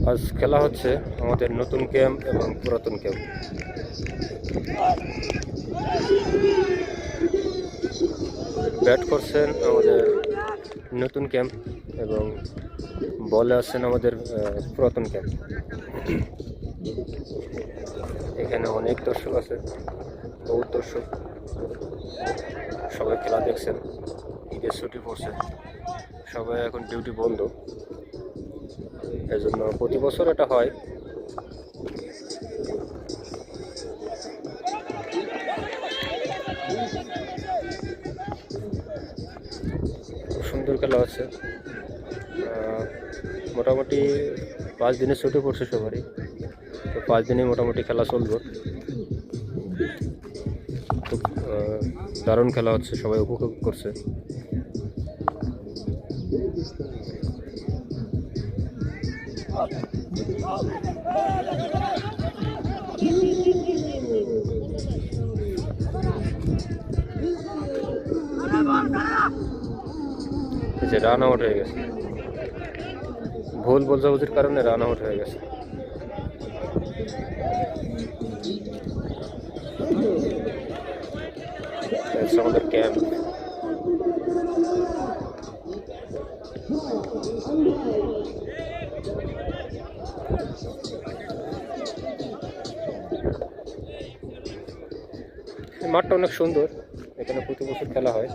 আজ খেলা হচ্ছে আমাদের নতুন ক্যাম্প এবং পুরাতন ক্যাম্প। ব্যাট করছেন আমাদের নতুন ক্যাম্প এবং বলে আসছেন আমাদের পুরাতন ক্যাম্প। এখানে অনেক দর্শক আছে, বহুত দর্শক, সবাই খেলা দেখছেন। ঈদের ছুটি পড়ছে, সবাই এখন ডিউটি বন্ধ, এজন্য প্রতি বছর এটা হয়। খুব সুন্দর খেলা হচ্ছে। মোটামুটি 5 দিনের ছুটি পড়ছে সবারই, তো 5 দিনে মোটামুটি খেলা চলবে। খুব দারুণ খেলা হচ্ছে, সবাই উপভোগ করছে। যে রান আউট হয়ে গেছে, ভুল বোঝাবুঝির কারণে রান আউট হয়ে গেছে। আমাদের ক্যাম্প মাঠটা অনেক সুন্দর, এখানে প্রতি বছর খেলা হয়।